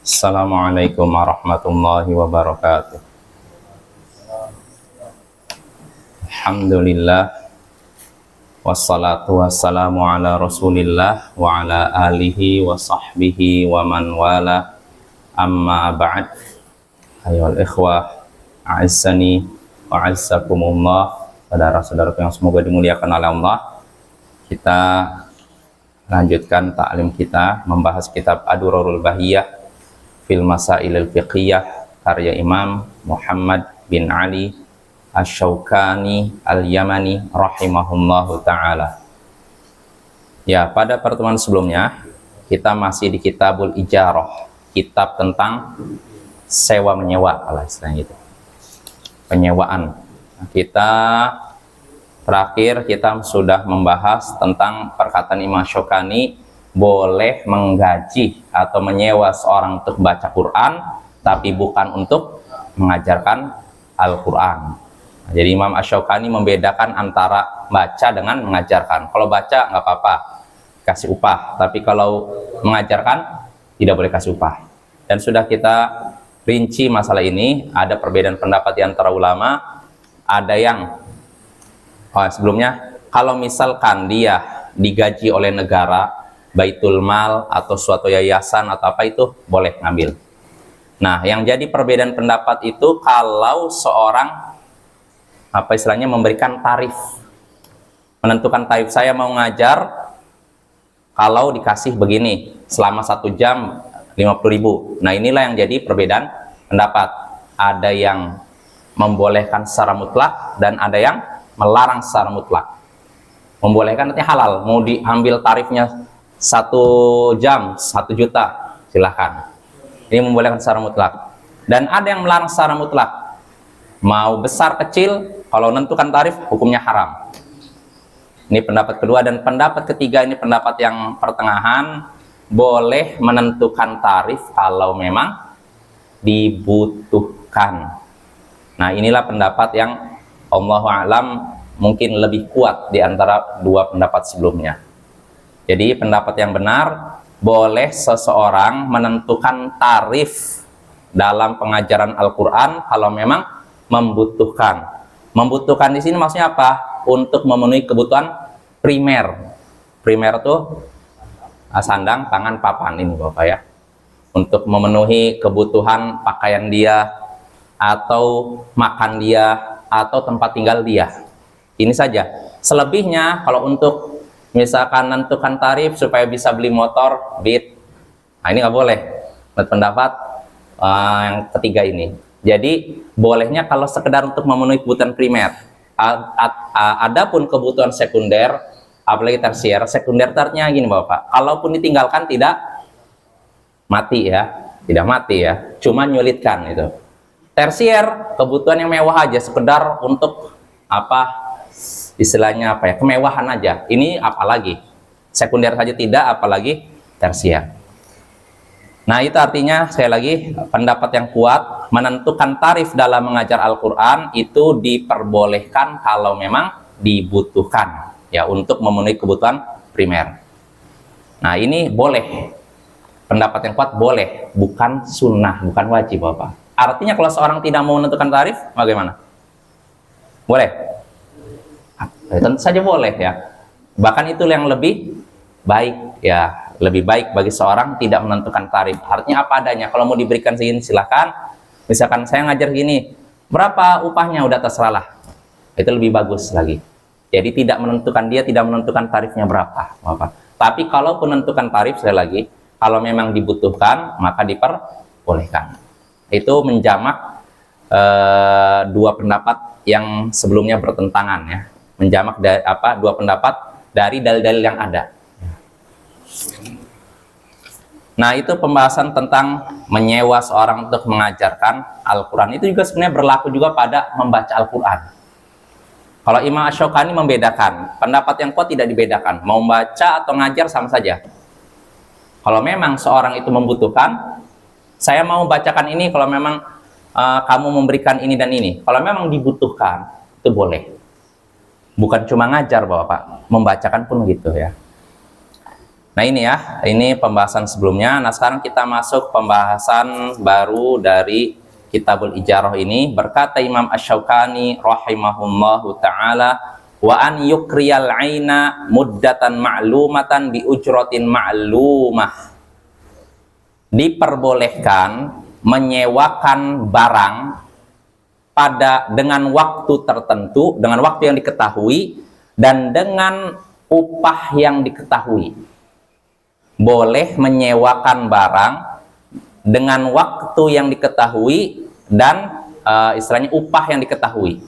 Assalamualaikum warahmatullahi wabarakatuh. Alhamdulillah, wassalatu wassalamu ala rasulillah wa ala alihi wa sahbihi wa man wala, amma ba'd. Ayyuhal ikhwah, a'azzani wa a'azzakumullah. Saudara-saudaraku yang semoga dimuliakan oleh Allah, kita lanjutkan ta'lim kita membahas kitab Ad-Durarul Bahiyah fil Masailil Fiqhiyah karya Imam Muhammad bin Ali Asy-Syaukani Al-Yamani rahimahullahu ta'ala. Ya, pada pertemuan sebelumnya kita masih di Kitabul Ijarah, kitab tentang sewa menyewa, kalau istilahnya itu, penyewaan. Kita terakhir kita sudah membahas tentang perkataan Imam Syaukani boleh menggaji atau menyewa seorang untuk baca Quran, tapi bukan untuk mengajarkan Al-Quran. Jadi Imam Asy-Syaukani membedakan antara baca dengan mengajarkan. Kalau baca nggak apa-apa, kasih upah. Tapi kalau mengajarkan, tidak boleh kasih upah. Dan sudah kita rinci masalah ini, ada perbedaan pendapat di antara ulama. Ada yang, sebelumnya, kalau misalkan dia digaji oleh negara, Baitul Mal atau suatu yayasan atau apa, itu boleh ngambil. Nah, yang jadi perbedaan pendapat itu kalau seorang istilahnya memberikan tarif, menentukan tarif, saya mau ngajar kalau dikasih begini selama 1 jam 50.000. Nah, inilah yang jadi perbedaan pendapat. Ada yang membolehkan secara mutlak dan ada yang melarang secara mutlak. Membolehkan artinya halal, mau diambil tarifnya 1 jam 1 juta, silahkan. Ini membolehkan secara mutlak. Dan ada yang melarang secara mutlak, mau besar kecil, kalau menentukan tarif hukumnya haram. Ini pendapat kedua. Dan pendapat ketiga, ini pendapat yang pertengahan, boleh menentukan tarif kalau memang dibutuhkan. Nah, inilah pendapat yang Allahu a'lam mungkin lebih kuat di antara dua pendapat sebelumnya. Jadi pendapat yang benar, boleh seseorang menentukan tarif dalam pengajaran Al-Quran kalau memang membutuhkan. Membutuhkan di sini maksudnya apa? Untuk memenuhi kebutuhan primer. Primer itu sandang, pangan, papan, ini Bapak ya. Untuk memenuhi kebutuhan pakaian dia, atau makan dia, atau tempat tinggal dia. Ini saja. Selebihnya kalau untuk misalkan menentukan tarif supaya bisa beli motor, Beat, nah ini nggak boleh. Menurut pendapat yang ketiga ini. Jadi bolehnya kalau sekedar untuk memenuhi kebutuhan primer. Adapun kebutuhan sekunder, apalagi tersier, sekunder artinya gini Bapak, kalaupun ditinggalkan tidak mati ya, tidak mati ya, cuma nyulitkan itu. Tersier, kebutuhan yang mewah aja, sekedar untuk istilahnya kemewahan aja. Ini apalagi sekunder saja tidak, apalagi tersier. Nah, itu artinya sekali lagi pendapat yang kuat, menentukan tarif dalam mengajar Al-Quran itu diperbolehkan kalau memang dibutuhkan ya, untuk memenuhi kebutuhan primer. Nah, ini boleh, pendapat yang kuat boleh, bukan sunnah, bukan wajib Bapak. Artinya kalau seorang tidak mau menentukan tarif, bagaimana? Boleh? Tentu saja boleh ya. Bahkan itu yang lebih baik ya, lebih baik bagi seorang tidak menentukan tarif. Artinya apa adanya. Kalau mau diberikan segini silahkan. Misalkan saya ngajar gini, berapa upahnya, udah terserahlah. Itu lebih bagus lagi. Jadi tidak menentukan, dia tidak menentukan tarifnya berapa Bapak. Tapi kalau menentukan tarif, sekali lagi, kalau memang dibutuhkan maka diperbolehkan. Itu menjamak dua pendapat yang sebelumnya bertentangan ya. Menjamak dua pendapat dari dalil-dalil yang ada. Nah, itu pembahasan tentang menyewa seorang untuk mengajarkan Al-Quran. Itu juga sebenarnya berlaku juga pada membaca Al-Quran. Kalau Imam Asy-Syaukani membedakan, pendapat yang kuat tidak dibedakan, mau membaca atau ngajar sama saja. Kalau memang seorang itu membutuhkan, saya mau bacakan ini kalau memang kamu memberikan ini dan ini. Kalau memang dibutuhkan, itu boleh. Bukan cuma ngajar Bapak, membacakan pun gitu ya. Nah ini ya, ini pembahasan sebelumnya. Nah sekarang kita masuk pembahasan baru dari Kitabul Ijarah ini. Berkata Imam Asy-Syaukani rahimahullahu ta'ala, wa an yukriyal aina muddatan ma'lumatan bi ujratin ma'lumah. Diperbolehkan menyewakan barang dengan waktu tertentu, dengan waktu yang diketahui, dan dengan upah yang diketahui. Boleh menyewakan barang dengan waktu yang diketahui dan istilahnya upah yang diketahui,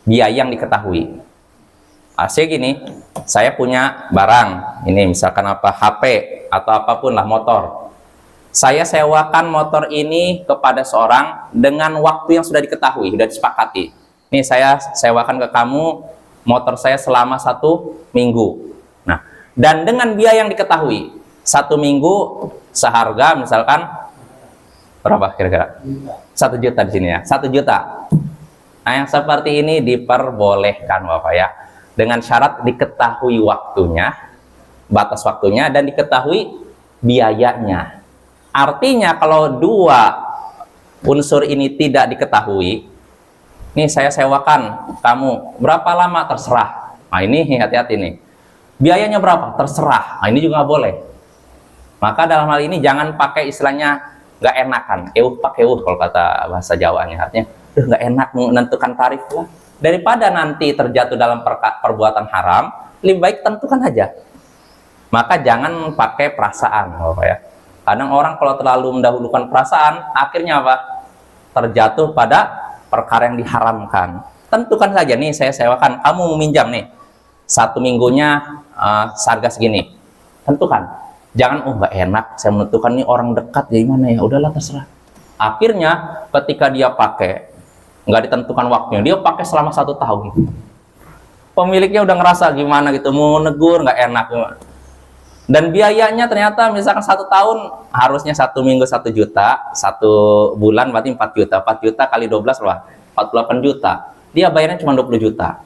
biaya yang diketahui. Asli gini, saya punya barang, ini misalkan apa, HP atau apapun lah, motor. Saya sewakan motor ini kepada seorang dengan waktu yang sudah diketahui, sudah disepakati. Ini saya sewakan ke kamu motor saya selama 1 minggu. Nah, dan dengan biaya yang diketahui, 1 minggu seharga misalkan berapa kira-kira? 1 juta di sini ya, 1 juta. Nah, yang seperti ini diperbolehkan Bapak ya, dengan syarat diketahui waktunya, batas waktunya, dan diketahui biayanya. Artinya kalau 2 unsur ini tidak diketahui, nih saya sewakan kamu berapa lama terserah. Nah ini hati-hati nih. Biayanya berapa? Terserah. Nah ini juga nggak boleh. Maka dalam hal ini jangan pakai istilahnya nggak enakan. Pakai kalau kata bahasa Jawanya. Artinya nggak enak menentukan tarif lah. Daripada nanti terjatuh dalam perbuatan haram, lebih baik tentukan aja. Maka jangan pakai perasaan, Bapak ya. Kadang orang kalau terlalu mendahulukan perasaan, akhirnya apa? Terjatuh pada perkara yang diharamkan. Tentukan saja nih, saya sewakan, kamu meminjam nih 1 minggunya seharga segini. Tentukan. Jangan nggak enak saya menentukan nih, orang dekat ya gimana ya, udahlah terserah. Akhirnya ketika dia pakai, nggak ditentukan waktunya, dia pakai selama 1 tahun. Pemiliknya udah ngerasa gimana gitu, mau negur nggak enak. Dan biayanya ternyata misalkan 1 tahun harusnya 1 minggu 1 juta, 1 bulan berarti 4 juta. 4 juta kali 12 lah, 48 juta. Dia bayarnya cuma 20 juta.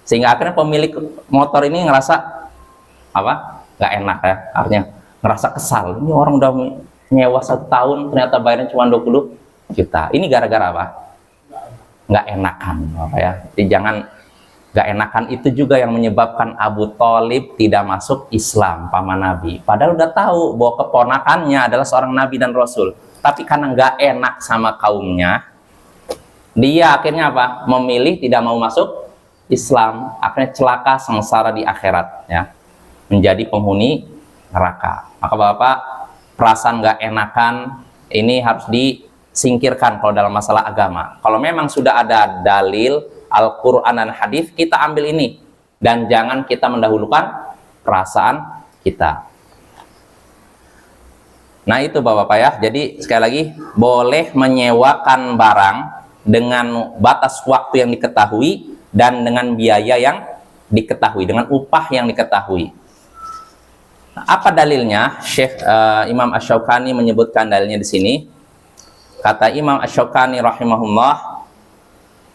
Sehingga akhirnya pemilik motor ini ngerasa apa? Nggak enak ya, artinya ngerasa kesal. Ini orang udah nyewa 1 tahun ternyata bayarnya cuma 20 juta. Ini gara-gara apa? Nggak enakan, apa ya? Jadi jangan. Gak enakan itu juga yang menyebabkan Abu Thalib tidak masuk Islam, paman Nabi. Padahal udah tahu bahwa keponakannya adalah seorang Nabi dan Rasul. Tapi karena gak enak sama kaumnya, dia akhirnya apa? Memilih tidak mau masuk Islam. Akhirnya celaka sengsara di akhirat, ya, menjadi penghuni neraka. Maka Bapak, perasaan gak enakan ini harus disingkirkan kalau dalam masalah agama. Kalau memang sudah ada dalil Al-Quran dan hadis, kita ambil ini, dan jangan kita mendahulukan perasaan kita. Nah itu Bapak-Bapak ya, jadi sekali lagi boleh menyewakan barang dengan batas waktu yang diketahui dan dengan biaya yang diketahui, dengan upah yang diketahui. Nah, apa dalilnya? Syekh Imam Asy-Syaukani menyebutkan dalilnya di sini. Kata Imam Asy-Syaukani rahimahullah,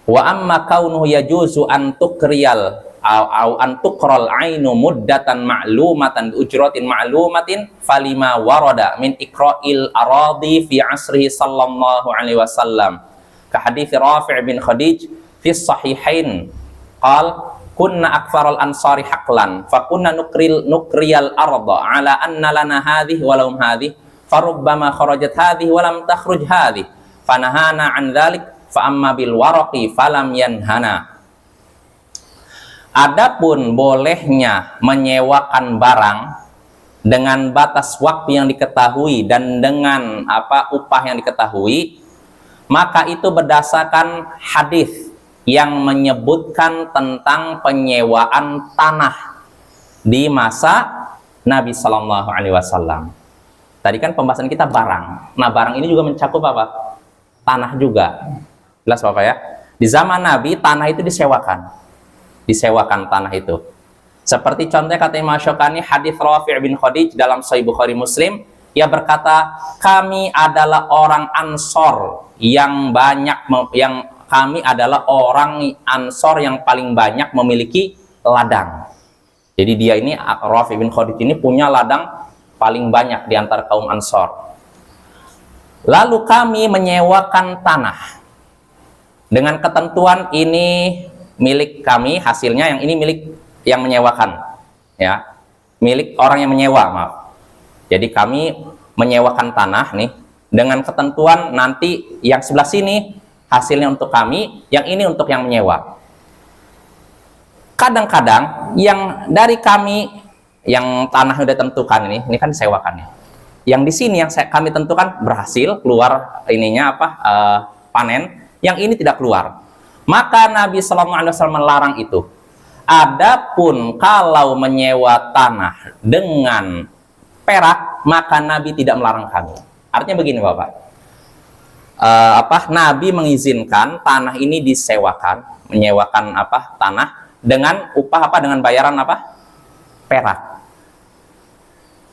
wa amma kaunuhu yajuzu an tukriyal au an tukral ainu muddatan ma'lumatan bi ujratin ma'lumatin falima warada min ikra'il aradi fi asrihi sallallahu alaihi wasallam ka hadits Rafi' bin Khadij fi sahihain qal kunna aktsarul ansari haqlan fa kunna nukriyal arda ala anna lana hadhihi wa lahum hadhihi farubbama kharajat hadhihi wa lam takhruj hadhihi fanahana an dzalik fa amma bil waraqi falam yanhana. Adapun bolehnya menyewakan barang dengan batas waktu yang diketahui dan dengan upah yang diketahui, maka itu berdasarkan hadis yang menyebutkan tentang penyewaan tanah di masa Nabi Shallallahu Alaihi Wasallam. Tadi kan pembahasan kita barang. Nah barang ini juga mencakup apa? Tanah juga. Jelas Bapak ya, di zaman Nabi tanah itu disewakan tanah itu. Seperti contohnya kata Imam Asy-Syaukani hadis Rafi' bin Khadij dalam Sahih Bukhari Muslim, ia berkata, kami adalah orang Ansor yang kami adalah orang Ansor yang paling banyak memiliki ladang. Jadi dia ini, Rafi bin Khadij ini punya ladang paling banyak di antara kaum Ansor. Lalu kami menyewakan tanah dengan ketentuan ini milik kami, hasilnya yang ini milik yang menyewakan, ya, milik orang yang menyewa, maaf. Jadi kami menyewakan tanah nih dengan ketentuan nanti yang sebelah sini hasilnya untuk kami, yang ini untuk yang menyewa. Kadang-kadang yang dari kami yang tanah udah tentukan ini kan disewakannya. Yang di sini yang kami tentukan berhasil keluar ininya apa panen, yang ini tidak keluar. Maka Nabi Shallallahu Alaihi Wasallam melarang itu. Adapun kalau menyewa tanah dengan perak, maka Nabi tidak melarang kami. Artinya begini Bapak, Nabi mengizinkan tanah ini disewakan, menyewakan tanah dengan upah dengan bayaran perak.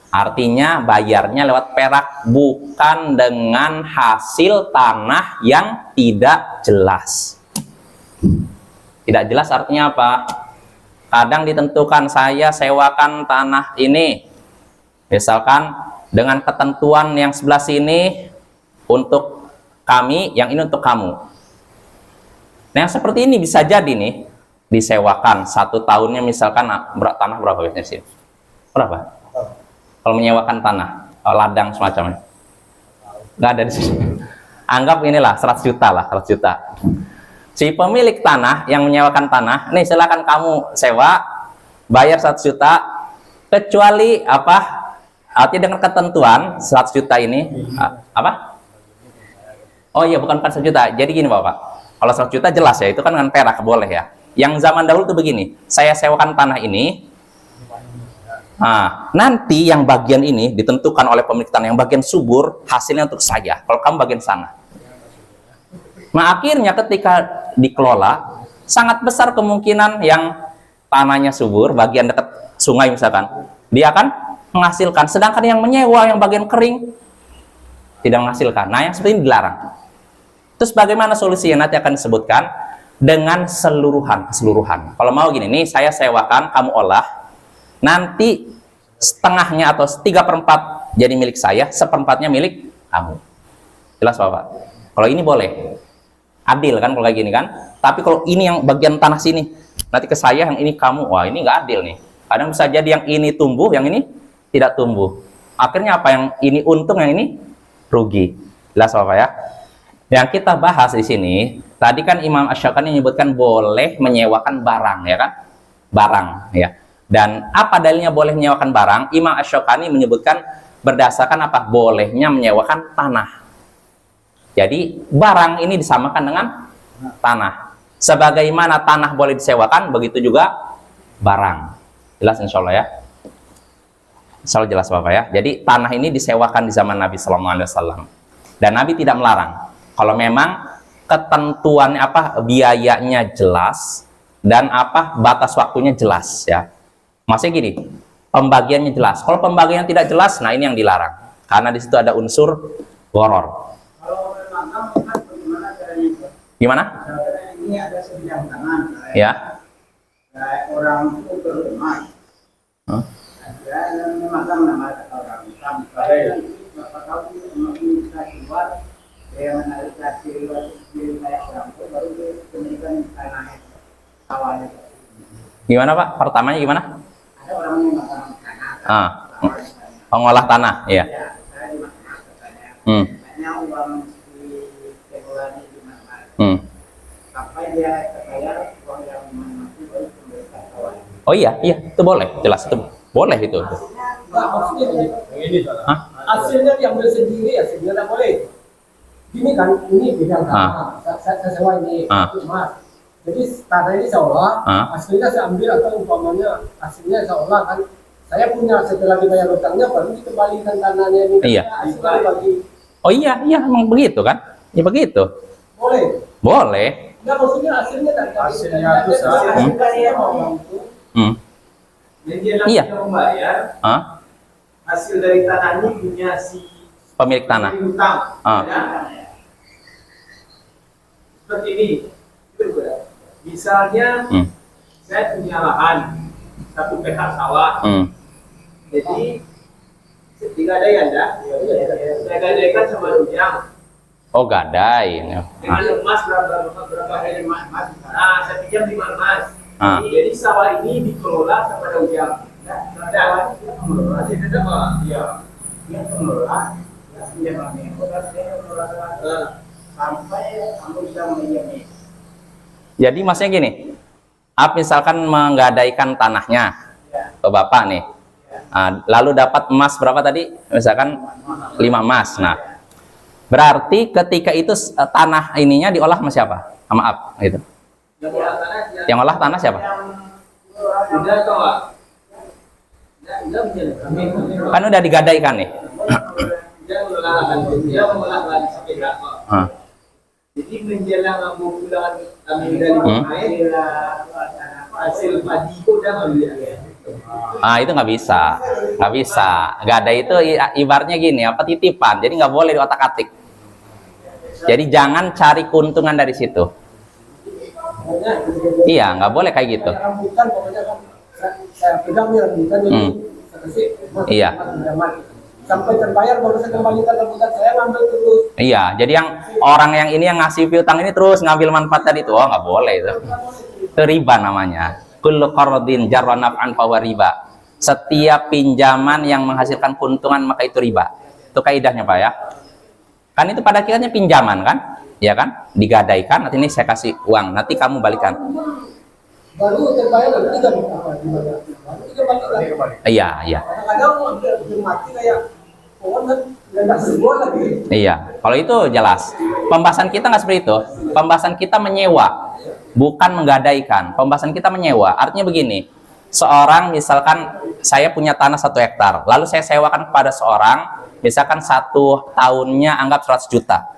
Artinya bayarnya lewat perak, bukan dengan hasil tanah yang tidak jelas. Tidak jelas artinya apa? Kadang ditentukan saya sewakan tanah ini, misalkan dengan ketentuan yang sebelah sini untuk kami, yang ini untuk kamu. Nah yang seperti ini bisa jadi nih disewakan 1 tahunnya misalkan tanah berapa biasanya sih? Berapa? Kalau menyewakan tanah, ladang semacamnya, nggak ada di sini. Anggap inilah 100 juta lah, 100 juta. Si pemilik tanah yang menyewakan tanah, nih silakan kamu sewa, bayar 100 juta, kecuali artinya dengan ketentuan 100 juta ini Oh iya, bukan 100 juta. Jadi gini Bapak, kalau 100 juta jelas ya, itu kan dengan perak boleh ya. Yang zaman dahulu tuh begini, saya sewakan tanah ini. Nah, nanti yang bagian ini ditentukan oleh pemilik tanah, yang bagian subur hasilnya untuk saya, kalau kamu bagian sana. Nah akhirnya ketika dikelola, sangat besar kemungkinan yang tanahnya subur, bagian dekat sungai misalkan, dia akan menghasilkan, sedangkan yang menyewa yang bagian kering tidak menghasilkan. Nah yang seperti ini dilarang. Terus bagaimana solusinya nanti akan disebutkan dengan keseluruhan. Kalau mau gini, nih saya sewakan, kamu olah, nanti setengahnya atau 3/4 jadi milik saya, 1/4-nya milik kamu. Jelas Bapak? Kalau ini boleh, adil kan kalau kayak gini kan. Tapi kalau ini yang bagian tanah sini, nanti ke saya, yang ini kamu, wah ini nggak adil nih. Kadang bisa jadi yang ini tumbuh, yang ini tidak tumbuh. Akhirnya apa? Yang ini untung, yang ini rugi. Jelas Bapak ya? Yang kita bahas di sini, tadi kan Imam Asy-Syaukani menyebutkan boleh menyewakan barang, ya kan? Barang, ya. Dan apa dalilnya boleh menyewakan barang? Imam Asy-Syaukani menyebutkan berdasarkan apa? Bolehnya menyewakan tanah. Jadi barang ini disamakan dengan tanah. Sebagaimana tanah boleh disewakan, begitu juga barang. Jelas insya Allah ya? Insya Allah jelas Bapak ya. Jadi tanah ini disewakan di zaman Nabi Sallallahu Alaihi Wasallam. Dan Nabi tidak melarang. Kalau memang ketentuannya biayanya jelas dan batas waktunya jelas ya. Masih gini, pembagiannya jelas. Kalau pembagian tidak jelas, nah ini yang dilarang. Karena di situ ada unsur gharar. Kalau memang bagaimana caranya? Gimana? Ini ada sebidang tangan. Ya. Orang itu berumah. Ada yang memegang nama orang. Sampai berapa tahun bisa keluar, dia menarikasi wilayah orang itu baru diberikan tanah awalnya. Gimana Pak? Pertamanya gimana? Ada orang yang memegang tanah. Pengolah tanah, ya. Saya di mana katanya. Hanya uang di spekulasi di mana. Sampai dia terbayar uang yang masih baru diberikan awalnya. Oh iya, itu boleh, jelas itu boleh itu. Enggak, maksudnya ini hasilnya diambil sendiri ya, sebenarnya boleh. Gini kan, ini bidang tanah, saya sewa ini, Mas. Jadi tanah ini seolah, hasilnya saya ambil atau umpamanya hasilnya seolah kan, saya punya setelah dibayar utangnya baru dikembalikan tanahnya ini. Iya. Hasilnya bagi. Oh iya, emang begitu kan? Ya begitu. Boleh. Boleh. Enggak, maksudnya hasilnya dari Hasilnya itu saya mau. Jadi dia nanti membayar hasil dari tanahnya punya si pemilik tanah. Utang. Ya. Seperti ini. Misalnya saya punya lahan satu PH sawah. Jadi digadaikan dah. Saya gadaikan sama Ujang. Oh, gadai. Dengan emas berapa hari emas? Nah, saya pinjam 5 emas. Ah. Jadi sawah ini dikelola sama Ujang. Sawah itu pengelola. Iya. Dia pengelola. Dia mengelola. Sampai kamu bisa menjadi. Jadi maksudnya gini, misalkan menggadaikan tanahnya ke bapak nih, lalu dapat emas berapa tadi? Misalkan 5 emas. Nah, berarti ketika itu tanah ininya diolah sama siapa? Sama Ab, gitu. Yang olah tanah siapa? Kan udah digadaikan nih. Jadi menjelang kamu pulang kami dari main, hasil padi itu udah nggak Itu nggak bisa. Gadai itu ibaratnya gini, apa titipan. Jadi nggak boleh diotak-atik. Jadi jangan cari keuntungan dari situ. Iya, nggak boleh kayak gitu. Rambutan pokoknya kan saya pegang nih rambutan jadi saya kasih. Iya. Sampai terbayar baru saya kembalikan rambutan saya ngambil terus. Iya, jadi yang orang yang ini yang ngasih piutang ini terus ngambil manfaat tadi itu, nggak boleh itu. Itu riba namanya. Kullu qardin jarra naf'an fahuwa riba. Setiap pinjaman yang menghasilkan keuntungan maka itu riba. Itu kaidahnya, Pak ya. Kan itu pada akhirnya pinjaman kan? Ya kan? Digadaikan, nanti ini saya kasih uang, nanti kamu balikan. Baru terbayar nanti kan apa gimana? Baru dikembalikan. Iya. Kadang-kadang belum mati kayak nggak sebuah lagi. Iya, kalau itu jelas. Pembahasan kita nggak seperti itu. Pembahasan kita menyewa, bukan menggadaikan. Pembahasan kita menyewa. Artinya begini, seorang misalkan saya punya tanah 1 hektar, lalu saya sewakan kepada seorang, misalkan 1 tahunnya anggap 100 juta.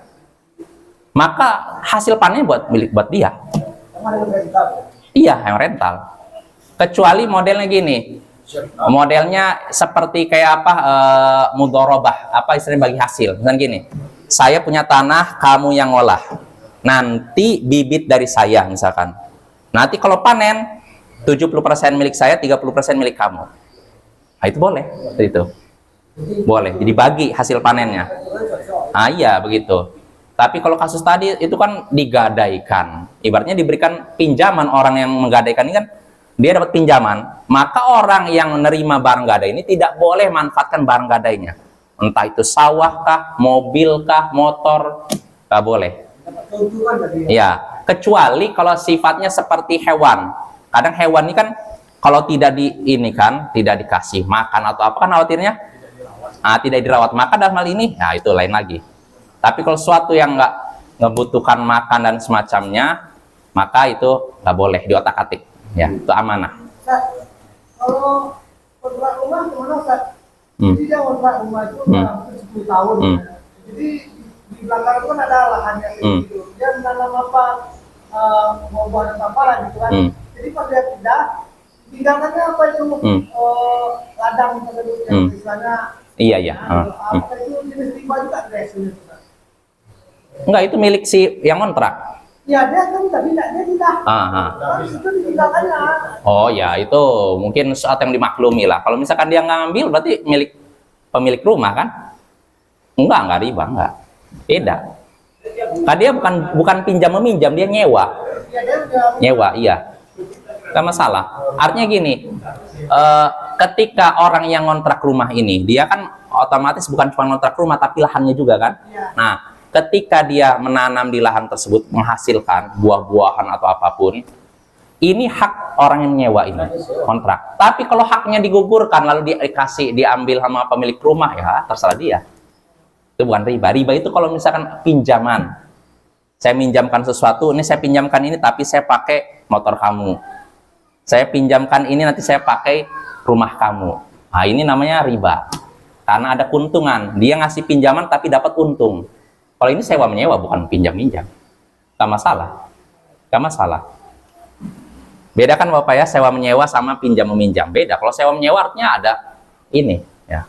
Maka hasil panennya milik buat dia. Iya, yang rental. Kecuali modelnya gini. Modelnya seperti kayak apa, mudharabah, apa istilahnya bagi hasil. Misalnya gini, saya punya tanah, kamu yang ngolah. Nanti bibit dari saya misalkan. Nanti kalau panen 70% milik saya, 30% milik kamu. Nah, itu boleh, itu. Boleh, jadi bagi hasil panennya. Iya, begitu. Tapi kalau kasus tadi itu kan digadaikan. Ibaratnya diberikan pinjaman, orang yang menggadaikan ini kan dia dapat pinjaman, maka orang yang menerima barang gadai ini tidak boleh manfaatkan barang gadainya. Entah itu sawah kah, mobil kah, motor, nggak boleh. Ya, kecuali kalau sifatnya seperti hewan. Kadang hewan ini kan kalau tidak tidak dikasih makan atau apa kan khawatirnya tidak dirawat. Maka dalam hal ini, nah itu lain lagi. Tapi kalau sesuatu yang nggak ngebutuhkan makan dan semacamnya, maka itu nggak boleh diotak-atik. Ya, itu amanah. Kalau kontrak rumah gimana, Ustaz? Jadi dia kontrak rumah itu 10 tahun. Jadi di belakang itu kan ada lahannya gitu. Dia menanam apa, mau buat apa lah gitu kan. Jadi pas dia pindah, tinggalkannya apa itu ladang tersebut yang misalnya. Iya. Apa itu jenis riba juga guys? Enggak, itu milik si yang kontrak. Ya, dia kan tapi dia pindah. Itu ditinggalkannya. Oh ya, itu mungkin sesuatu yang dimaklumi lah. Kalau misalkan dia ngambil, berarti milik pemilik rumah kan? Enggak riba, enggak. Beda. Kan dia bukan pinjam meminjam, dia nyewa. Nyewa, iya. Enggak masalah. Artinya gini, ketika orang yang ngontrak rumah ini, dia kan otomatis bukan cuma ngontrak rumah, tapi lahannya juga kan? Nah, ketika dia menanam di lahan tersebut menghasilkan buah-buahan atau apapun, ini hak orang yang nyewa ini, kontrak. Tapi kalau haknya digugurkan lalu diambil sama pemilik rumah, ya terserah dia. Itu bukan riba. Riba itu kalau misalkan pinjaman. Saya minjamkan sesuatu, ini saya pinjamkan ini tapi saya pakai motor kamu. Saya pinjamkan ini nanti saya pakai rumah kamu. Nah, ini namanya riba. Karena ada keuntungan. Dia ngasih pinjaman tapi dapat untung. Kalau ini sewa menyewa bukan pinjam-minjam. Gak masalah. Beda kan Bapak ya, sewa menyewa sama pinjam meminjam. Beda. Kalau sewa menyewa artinya ada ini ya.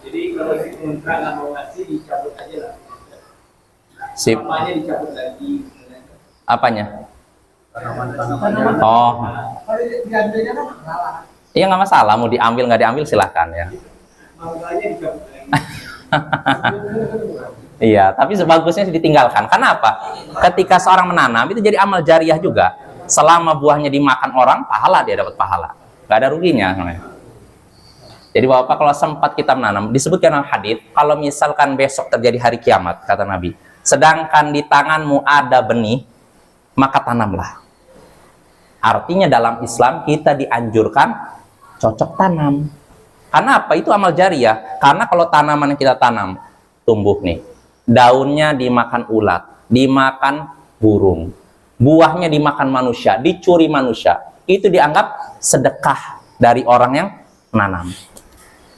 Jadi kalau si kontrak nggak mau ngasih, dicabut aja lah. Sip. Apanya dicabut lagi. Apanya? Tanaman. Oh, Kalau diambilnya kan salah. iya nggak masalah, mau diambil nggak diambil silahkan ya. Mangganya dicabut lagi. Iya, tapi sebagusnya ditinggalkan. Kenapa? Ketika seorang menanam itu jadi amal jariah juga. Selama buahnya dimakan orang, pahala dia dapat pahala. Gak ada ruginya. Jadi Bapak kalau sempat kita menanam, disebutkan dalam hadis, kalau misalkan besok terjadi hari kiamat, kata Nabi, sedangkan di tanganmu ada benih, maka tanamlah. Artinya dalam Islam kita dianjurkan cocok tanam. Karena apa? Itu amal jariah. Karena kalau tanaman yang kita tanam tumbuh nih, daunnya dimakan ulat, dimakan burung, buahnya dimakan manusia, dicuri manusia, itu dianggap sedekah dari orang yang menanam.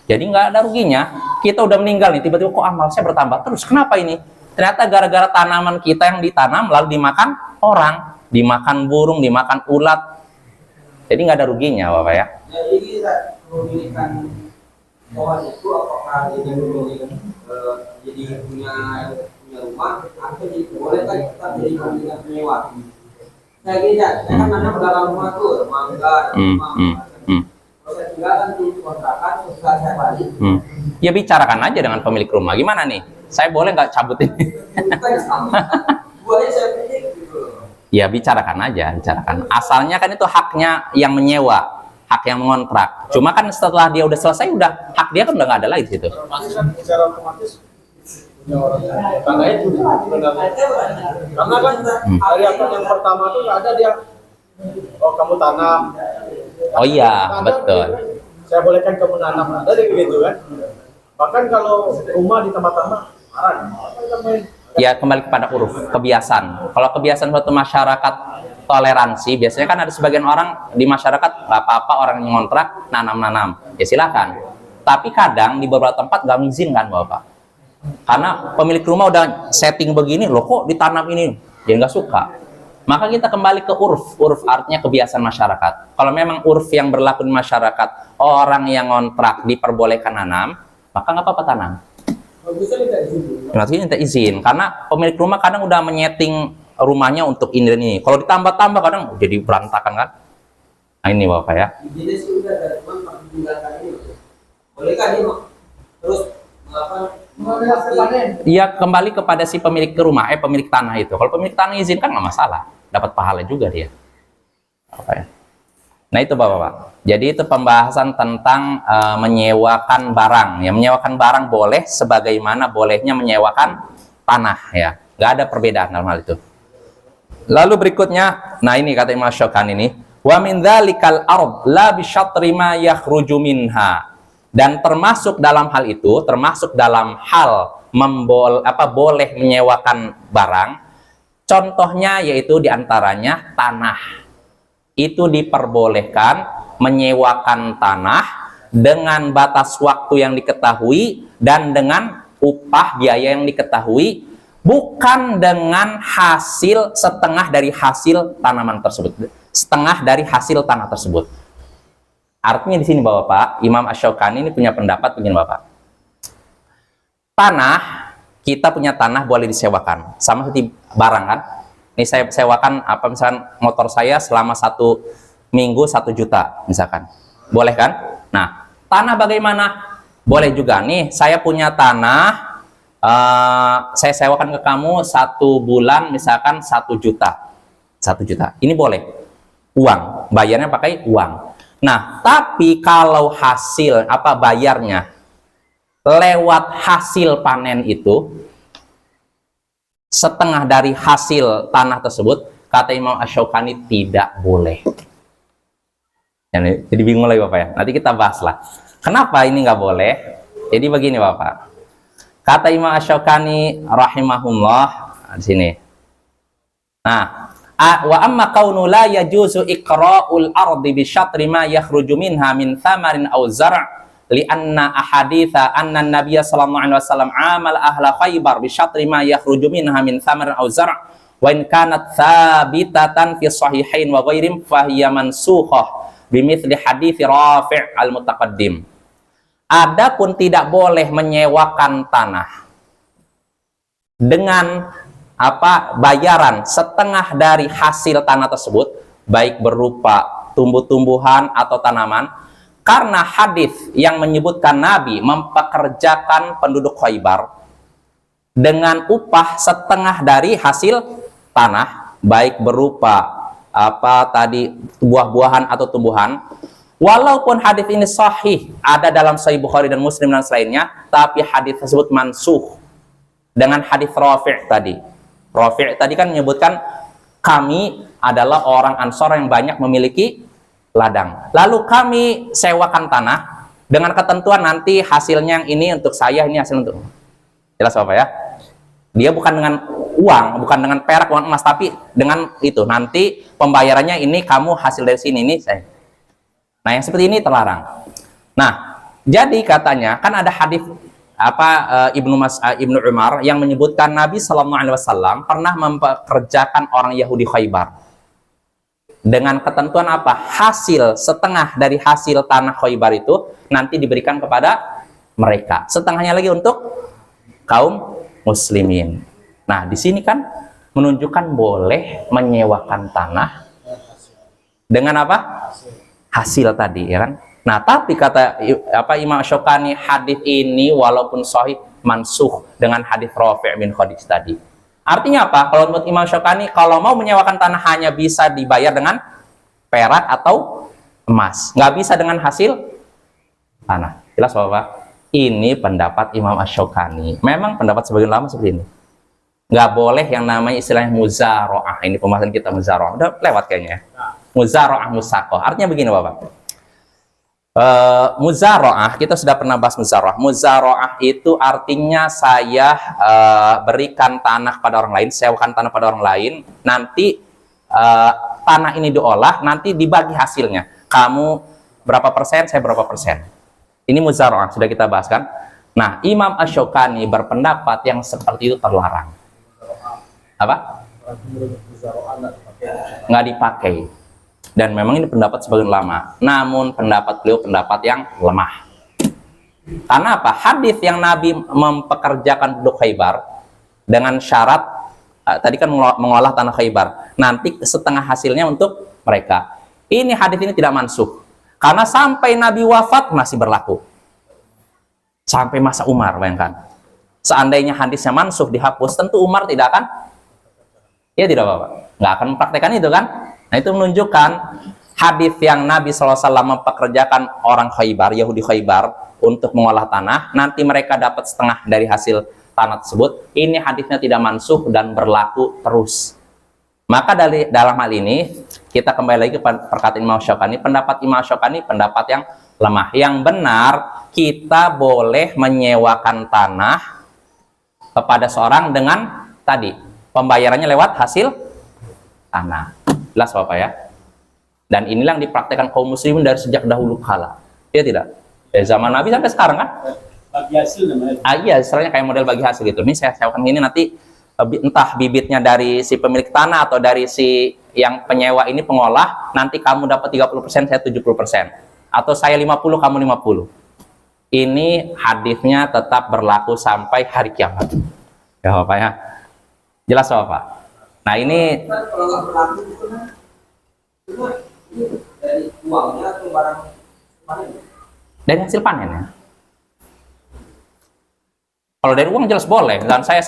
Jadi nggak ada ruginya. Kita udah meninggal nih, tiba-tiba kok amal saya bertambah terus. Kenapa ini? Ternyata gara-gara tanaman kita yang ditanam lalu dimakan orang, dimakan burung, dimakan ulat. Jadi nggak ada ruginya, Bapak ya. Jadi kepemilikan pohon itu apakah jadi jadi punya rumah atau boleh kan kita jadi pemilikan penyewa? Saya gini ya, saya kan nanam dalam rumah tuh, mangga, kalau saya tinggalkan di kontrakan, setelah saya balik. Ya bicarakan aja dengan pemilik rumah. Gimana nih? Saya boleh nggak cabut ini? Bukan sama, buahnya saya pilih gitu. Ya bicarakan aja, bicarakan. Asalnya kan itu haknya yang menyewa, hak yang mengontrak. Cuma kan setelah dia udah selesai, udah hak dia kan udah nggak ada lagi di situ. Otomatis kan secara otomatis punya orang tangganya juga. Karena kan dari akad yang pertama tuh nggak ada dia. Oh kamu tanam. Oh iya, Tanam, betul. Saya bolehkan kamu nanam, ada gitu kan. Bahkan kalau rumah di tempat-tempat marah. Ya kembali kepada uruf, kebiasaan. Kalau kebiasaan suatu masyarakat toleransi, biasanya kan ada sebagian orang di masyarakat nggak apa-apa orang yang ngontrak nanam-nanam, ya silakan. Tapi kadang di beberapa tempat nggak mengizinkan Bapak, karena pemilik rumah udah setting begini, loh kok ditanam ini, dia nggak suka. Maka kita kembali ke uruf, uruf artinya kebiasaan masyarakat. Kalau memang uruf yang berlaku di masyarakat, orang yang ngontrak diperbolehkan nanam, maka nggak apa-apa tanam. Maksudnya minta izin, karena pemilik rumah kadang udah menyeting rumahnya untuk ini dan ini. Kalau ditambah-tambah kadang jadi berantakan kan. Nah ini Bapak ya. Jadi sudah dari rumah meninggalkan ini. Bolehkah dia terus melakukan Iya kembali kepada si pemilik rumah, pemilik tanah itu. Kalau pemilik tanah izinkan nggak masalah, dapat pahala juga dia. Apa ya? Nah itu Bapak-Bapak. Jadi itu pembahasan tentang menyewakan barang. Ya menyewakan barang boleh, sebagaimana bolehnya menyewakan tanah ya. Nggak ada perbedaan dalam hal itu. Lalu berikutnya, nah ini kata Imam Syaukani ini, wa min dzalikal ard la bi syatri ma yakhruju minha. Dan termasuk dalam hal itu, termasuk dalam hal boleh menyewakan barang, contohnya yaitu diantaranya tanah. Itu diperbolehkan menyewakan tanah dengan batas waktu yang diketahui dan dengan upah biaya yang diketahui, bukan dengan hasil setengah dari hasil tanaman tersebut, setengah dari hasil tanah tersebut. Artinya di sini Bapak, Imam Asy-Syaukani ini punya pendapat begini Bapak. Tanah, kita punya tanah boleh disewakan, sama seperti barang kan. Ini saya sewakan misalkan motor saya selama 1 minggu 1 juta misalkan, boleh kan? Nah tanah bagaimana? Boleh juga nih, saya punya tanah, saya sewakan ke kamu 1 bulan misalkan 1 juta, 1 juta. Ini boleh, uang, bayarnya pakai uang. Nah tapi kalau hasil bayarnya lewat hasil panen itu, setengah dari hasil tanah tersebut, kata Imam Asy-Syaukani tidak boleh. Jadi bingung lagi Bapak ya. Nanti kita bahas lah. Kenapa ini nggak boleh? Jadi begini Bapak. Kata Imam Asy-Syaukani rahimahullah di sini. Nah, wa amma kaunu la yajuzu iqra'ul ardi bi syatri ma yakhruju minha min thamarin aw zar' lianna ahaditha anna nabiyya sallallahu alaihi wasallam amal ahla Khaybar bi syatri ma yakhruju minha min thamarin aw zar' wa in kanat thabitatan fi sahihain wa ghairim fa hiya mansukhah bimithli hadits Rafi' al-mutaqaddim. Adapun tidak boleh menyewakan tanah dengan bayaran setengah dari hasil tanah tersebut, baik berupa tumbuh-tumbuhan atau tanaman, karena hadis yang menyebutkan Nabi mempekerjakan penduduk Khaybar dengan upah setengah dari hasil tanah, baik berupa buah-buahan atau tumbuhan. Walaupun hadis ini sahih, ada dalam Sahih Bukhari dan Muslim dan selainnya, tapi hadis tersebut mansuh dengan hadis Rafi' tadi. Rafi' tadi kan menyebutkan kami adalah orang Ansor yang banyak memiliki ladang. Lalu kami sewakan tanah dengan ketentuan nanti hasilnya yang ini untuk saya, ini hasil untuk. Jelas Bapak ya? Dia bukan dengan uang, bukan dengan perak, uang emas, tapi dengan itu nanti pembayarannya ini kamu hasil dari sini ini saya. Nah, yang seperti ini terlarang. Nah, jadi katanya kan ada hadis Ibnu Umar yang menyebutkan Nabi Shallallahu Alaihi Wasallam pernah mempekerjakan orang Yahudi Khaybar dengan ketentuan apa? Hasil setengah dari hasil tanah Khaybar itu nanti diberikan kepada mereka, setengahnya lagi untuk kaum muslimin. Nah, di sini kan menunjukkan boleh menyewakan tanah dengan apa? Hasil tadi, ya kan? Nah, tapi kata Imam Syukani, hadis ini walaupun sahih mansuh dengan hadis Rafi' bin Khadij tadi. Artinya apa? Kalau menurut Imam Syukani, kalau mau menyewakan tanah hanya bisa dibayar dengan perak atau emas, nggak bisa dengan hasil tanah. Jelas Bapak? Ini pendapat Imam Asy-Syukani. Memang pendapat sebagian ulama seperti ini. Nggak boleh yang namanya istilahnya muzaro'ah. Ini pembahasan kita muzaro'ah. Udah lewat kayaknya. Muzaro'ah musaqah. Artinya begini Bapak. Muzaro'ah, kita sudah pernah bahas muzaro'ah. Muzaro'ah itu artinya saya berikan tanah pada orang lain, sewakan tanah pada orang lain, nanti tanah ini diolah, nanti dibagi hasilnya. Kamu berapa persen, saya berapa persen. Ini muzaro'ah, sudah kita bahas kan? Nah, Imam Asy-Syukani berpendapat yang seperti itu terlarang. Apa? Nggak dipakai. Dan memang ini pendapat sebagian ulama. Namun pendapat beliau pendapat yang lemah. Karena apa? Hadis yang Nabi mempekerjakan penduduk Khaybar dengan syarat tadi kan mengolah tanah Khaybar. Nanti setengah hasilnya untuk mereka. Ini hadis ini tidak mansuh. Karena sampai Nabi wafat masih berlaku. Sampai masa Umar, bayangkan. Seandainya hadisnya mansuh dihapus, tentu Umar tidak akan, ya tidak Bapak, nggak akan mempraktekkan itu kan. Nah, itu menunjukkan hadis yang Nabi SAW mempekerjakan orang Khaybar, Yahudi Khaybar, untuk mengolah tanah, nanti mereka dapat setengah dari hasil tanah tersebut. Ini hadisnya tidak mansuh dan berlaku terus. Maka dalam hal ini, kita kembali lagi ke perkataan Imam Syukani. Pendapat Imam Syukani pendapat yang lemah. Yang benar, kita boleh menyewakan tanah kepada seorang dengan tadi, pembayarannya lewat hasil tanah. Jelas Bapak ya. Dan inilah yang dipraktekkan kaum muslimin dari sejak dahulu kala. Ya tidak? Dari zaman Nabi sampai sekarang kan? Bagi hasil namanya. Iya, istilahnya kayak model bagi hasil gitu. Ini saya sewakan ini nanti entah bibitnya dari si pemilik tanah atau dari si yang penyewa ini pengolah, nanti kamu dapat 30%, saya 70%. Atau saya 50, kamu 50. Ini hadisnya tetap berlaku sampai hari kiamat. Ya Bapak ya. Jelas Bapak? Nah ini kalau nggak berlaku itu kan cuma ini dari uangnya atau barang panen. dari hasil panen ya. Kalau dari uang jelas boleh. Dan saya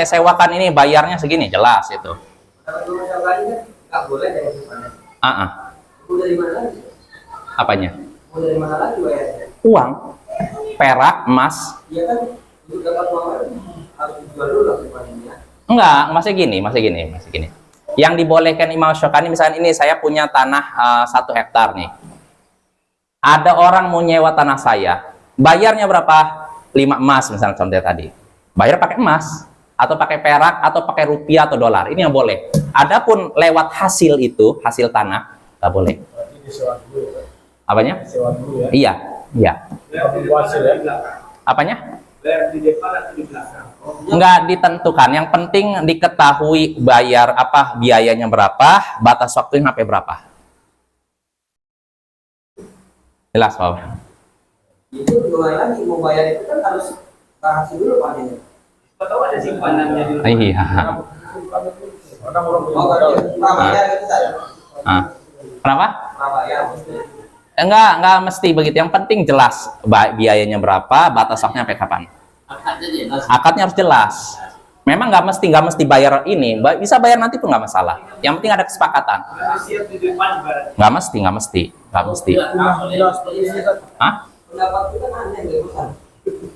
sewakan ini bayarnya segini, jelas itu. Kalau yang lain kan nggak boleh dari hasil panen. Itu dari mana lagi? Apanya? Mau dari mana lagi bayarnya? Uang, perak, emas. Iya kan untuk dapat uang lagi harus dijual dulu hasil panennya. Enggak, masih gini. Yang dibolehkan Imam Syukani, misalnya ini saya punya tanah 1 hektar nih. Ada orang mau nyewa tanah saya, bayarnya berapa? 5 emas misalnya contohnya tadi. Bayar pakai emas, atau pakai perak, atau pakai rupiah atau dolar. Ini yang boleh. Adapun lewat hasil itu, hasil tanah, nggak boleh. Apanya? Sewa dulu ya. Iya. Hasil ya. Apanya? Bayar di depan atau di belakang? Nggak ditentukan. Yang penting diketahui bayar biayanya berapa, batas waktunya sampai berapa. Jelas Pak? Itu mulai lagi mau bayar itu kan harus hasil dulu panennya. Tahu ada simpanannya di rumah. Iya. Orang-orang Oh, berarti prabayar gitu saja. Ah. Kenapa? Prabayar. Enggak mesti begitu. Yang penting jelas biayanya berapa, batas waktunya sampai kapan. Akadnya harus jelas. Memang nggak mesti bayar ini, bisa bayar nanti pun nggak masalah. Yang penting ada kesepakatan. siap di depan ibarat. Nggak mesti. Hah? Pendapat kita kan aneh nggak usah.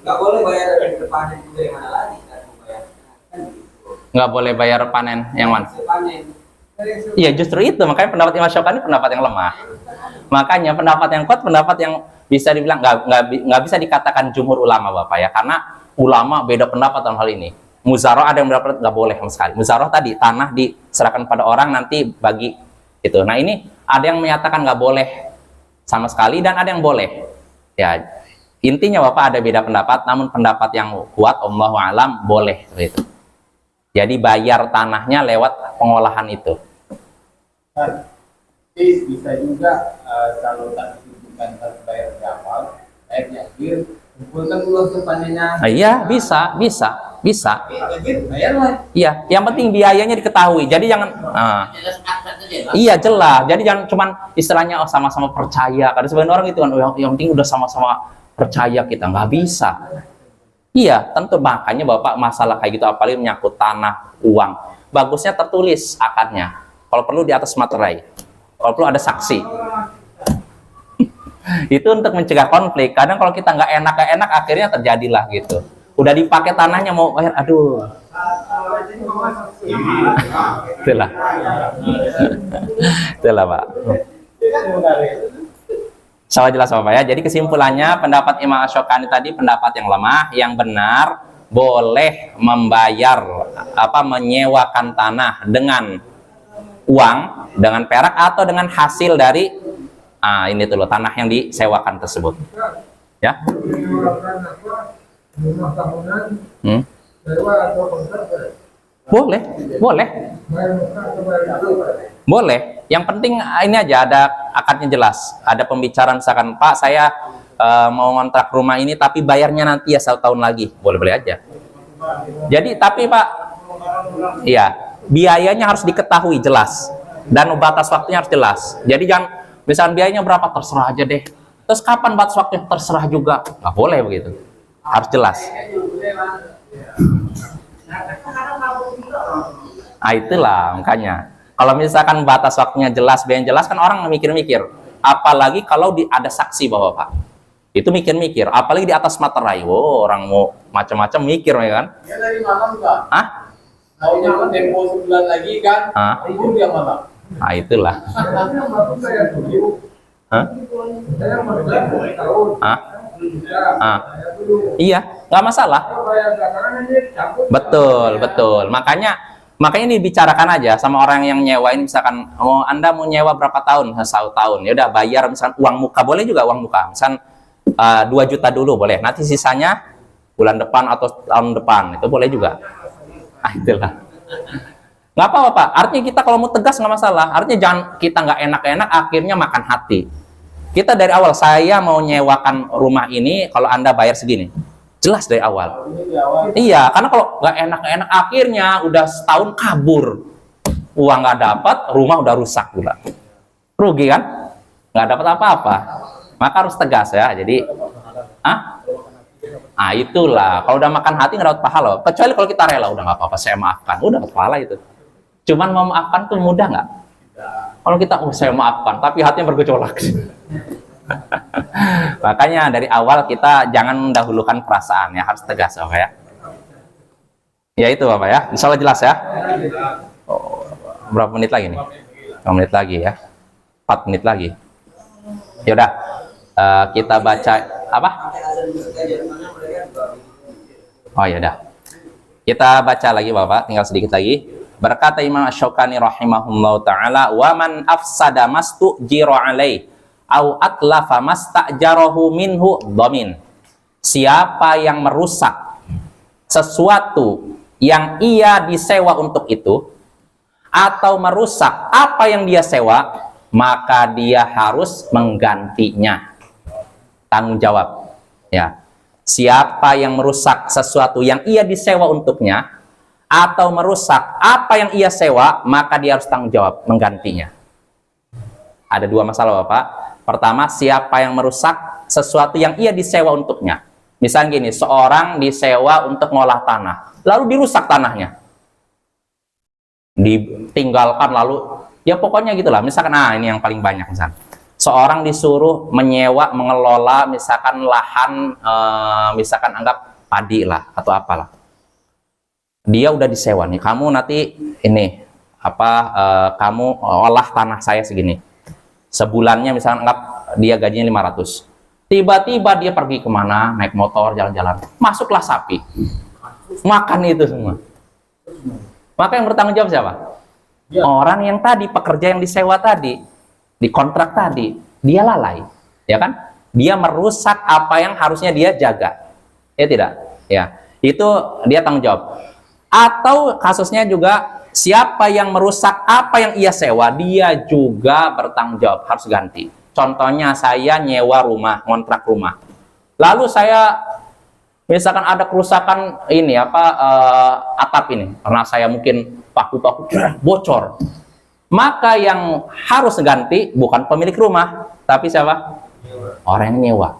Nggak boleh bayar di depan itu dari mana lagi kan bayar. Kan gitu. Nggak boleh bayar panen yang mana? Panen. Iya justru itu, makanya pendapat Imam Syaukani pendapat yang lemah. Makanya pendapat yang kuat, pendapat yang bisa dibilang nggak bisa dikatakan jumhur ulama Bapak ya, karena ulama beda pendapat dalam hal ini. Muzaroh ada yang berpendapat nggak boleh sama sekali. Muzaroh tadi tanah diserahkan pada orang nanti bagi itu. Nah ini ada yang menyatakan nggak boleh sama sekali dan ada yang boleh. Ya intinya Bapak ada beda pendapat, namun pendapat yang kuat Allahu a'lam boleh seperti itu. Jadi bayar tanahnya lewat pengolahan itu. Bisa juga kalau tak bukan bayar di awal, bayar di akhir, kumpulkan uang panennya. Iya bisa. Bayar lah. Iya, yang penting biayanya diketahui. Jadi jangan, iya jelas. Jadi jangan cuman istilahnya sama-sama percaya. Karena sebagian orang itu kan, yang penting udah sama-sama percaya kita nggak bisa. Iya, tentu makanya Bapak masalah kayak gitu apalagi menyangkut tanah, uang. Bagusnya tertulis akadnya. Kalau perlu di atas materai. Kalau perlu ada saksi. Itu untuk mencegah konflik. Kadang kalau kita nggak enak akhirnya terjadilah gitu. Udah dipakai tanahnya mau bayar, aduh. Itulah. Itulah Pak. Salah jelas Bapak ya. Jadi kesimpulannya pendapat Imam Syaukani tadi pendapat yang lemah, yang benar boleh membayar menyewakan tanah dengan uang, dengan perak atau dengan hasil dari ini tuh loh tanah yang disewakan tersebut. Ya. Boleh. Yang penting ini aja ada akadnya jelas. Ada pembicaraan misalkan Pak saya mau ngontrak rumah ini tapi bayarnya nanti ya 1 tahun lagi. Boleh aja. Jadi tapi Pak, iya biayanya harus diketahui jelas dan batas waktunya harus jelas. Jadi jangan misalkan biayanya berapa terserah aja deh. Terus kapan batas waktunya terserah juga. Nggak boleh begitu. Harus jelas. Itulah makanya. Kalau misalkan batas waktunya jelas, biayanya jelas kan orang mikir-mikir. Apalagi kalau ada saksi Bapak. Itu mikir-mikir. Apalagi di atas materai. Orang mau macam-macam mikir ya kan. Ya dari malam Pak. Hah? Tahunya kan tempo sebulan lagi kan. Libur dia malam. Itulah. Iya, nggak masalah. Betul. Makanya ini dibicarakan aja sama orang yang nyewain, misalkan Anda mau nyewa berapa tahun? 1 tahun. Ya udah bayar misalkan uang muka, boleh juga uang muka. Misalkan 2 juta dulu boleh. Nanti sisanya bulan depan atau tahun depan. Itu boleh juga. Itulah. Nggak apa-apa Pak. Artinya kita kalau mau tegas nggak masalah. Artinya jangan kita nggak enak-enak akhirnya makan hati. Kita dari awal, saya mau nyewakan rumah ini kalau Anda bayar segini. Jelas dari awal. Iya, karena kalau nggak enak-enak akhirnya udah setahun kabur. Uang nggak dapat, rumah udah rusak pula. Rugi kan? Nggak dapat apa-apa. Maka harus tegas ya. Jadi, itulah. Kalau udah makan hati nggak dapat pahala. Kecuali kalau kita rela, udah nggak apa-apa, saya maafkan. Udah dapat pahala itu. Cuman mau maafkan tuh mudah nggak? Kalau kita, saya maafkan, tapi hatinya bergejolak. Makanya dari awal kita jangan mendahulukan perasaan ya, harus tegas Bapak ya. Ya itu Bapak ya, insya Allah jelas ya. Berapa menit lagi nih? 5 menit lagi ya, 4 menit lagi. Ya udah, kita baca apa? Oh ya udah, kita baca lagi Bapak, tinggal sedikit lagi. Berkata Imam Syaukani rahimahullahu ta'ala, wa man afsada mastu'jira alaih au atlafa mastajarahu minhu dhamin. Siapa yang merusak sesuatu yang ia disewa untuk itu atau merusak apa yang dia sewa, maka dia harus menggantinya. Tanggung jawab ya. siapa yang merusak sesuatu yang ia disewa untuknya atau merusak apa yang ia sewa, maka dia harus tanggung jawab menggantinya. Ada dua masalah Bapak. Pertama, siapa yang merusak sesuatu yang ia disewa untuknya. Misalnya gini, seorang disewa untuk ngolah tanah, lalu dirusak tanahnya, ditinggalkan, lalu ya pokoknya gitulah. Misalkan, ini yang paling banyak, misalkan seorang disuruh menyewa, mengelola misalkan lahan, misalkan anggap padi lah atau apalah. Dia udah disewa nih, kamu nanti ini kamu olah tanah saya segini. Sebulannya misalkan anggap dia gajinya 500. Tiba-tiba dia pergi kemana, naik motor, jalan-jalan, masuklah sapi, makan itu semua. Maka yang bertanggung jawab siapa? Orang yang tadi, pekerja yang disewa tadi, di kontrak tadi, dia lalai, ya kan? Dia merusak apa yang harusnya dia jaga, ya tidak? Ya, itu dia tanggung jawab. Atau kasusnya juga, siapa yang merusak apa yang ia sewa, dia juga bertanggung jawab, harus ganti. Contohnya saya nyewa rumah, kontrak rumah. Lalu saya misalkan ada kerusakan ini atap ini, karena saya mungkin paku-paku bocor. Maka yang harus ganti bukan pemilik rumah, tapi siapa? Orang yang nyewa.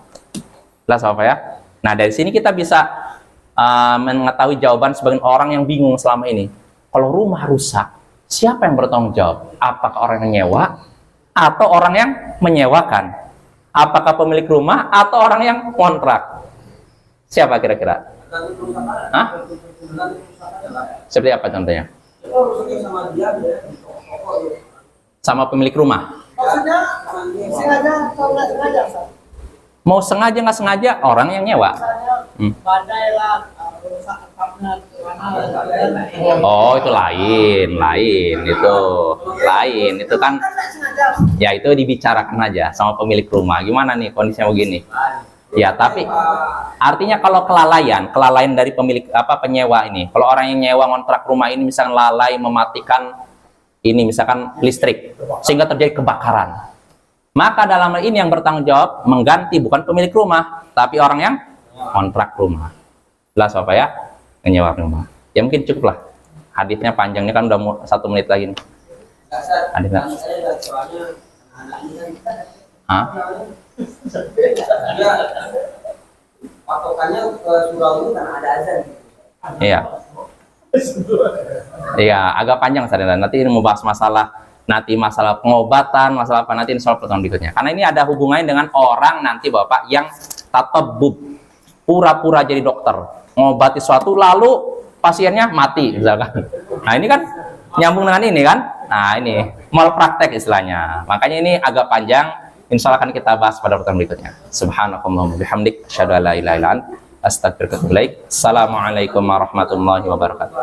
Jelas Bapak ya? Nah, dari sini kita bisa mengetahui jawaban sebagian orang yang bingung selama ini. Kalau rumah rusak, siapa yang bertanggung jawab? Apakah orang yang nyewa atau orang yang menyewakan? Apakah pemilik rumah atau orang yang kontrak? Siapa kira-kira? Hah? Seperti apa contohnya? Sama pemilik rumah. Maksudnya sengaja atau nggak sengaja, Ustaz? Mau sengaja nggak sengaja, orang yang nyewa. Badai lah, rusak atapnya, Oh, itu lain itu kan. Ya itu dibicarakan aja sama pemilik rumah. Gimana nih kondisinya begini? Ya, tapi artinya kalau kelalaian dari pemilik penyewa ini. Kalau orang yang nyewa kontrak rumah ini misalkan lalai mematikan ini misalkan listrik sehingga terjadi kebakaran. Maka dalam hal ini yang bertanggung jawab mengganti bukan pemilik rumah, tapi orang yang kontrak rumah. Jelas Bapak ya? Menyewa rumah. Ya mungkin cukup lah. Hadisnya panjang, ini kan udah 1 menit lagi nih. Hadisnya. Hah? Patokannya surau itu karena ada azan. Iya. Iya, agak panjang saya. Nanti ini mau bahas masalah pengobatan, masalah apa nanti soal pertemuan berikutnya. Karena ini ada hubungannya dengan orang nanti Bapak yang tatabub, pura-pura jadi dokter, mengobati suatu lalu pasiennya mati misalkan. Nah, ini kan nyambung dengan ini kan? Nah, ini malpraktek istilahnya. Makanya ini agak panjang. Insya Allah akan kita bahas pada pertemuan berikutnya. Subhanakallahumma bihamdik, asyhadu an la ilaha illa anta, astaghfiruka wa atubu ilaik. Assalamualaikum warahmatullahi wabarakatuh.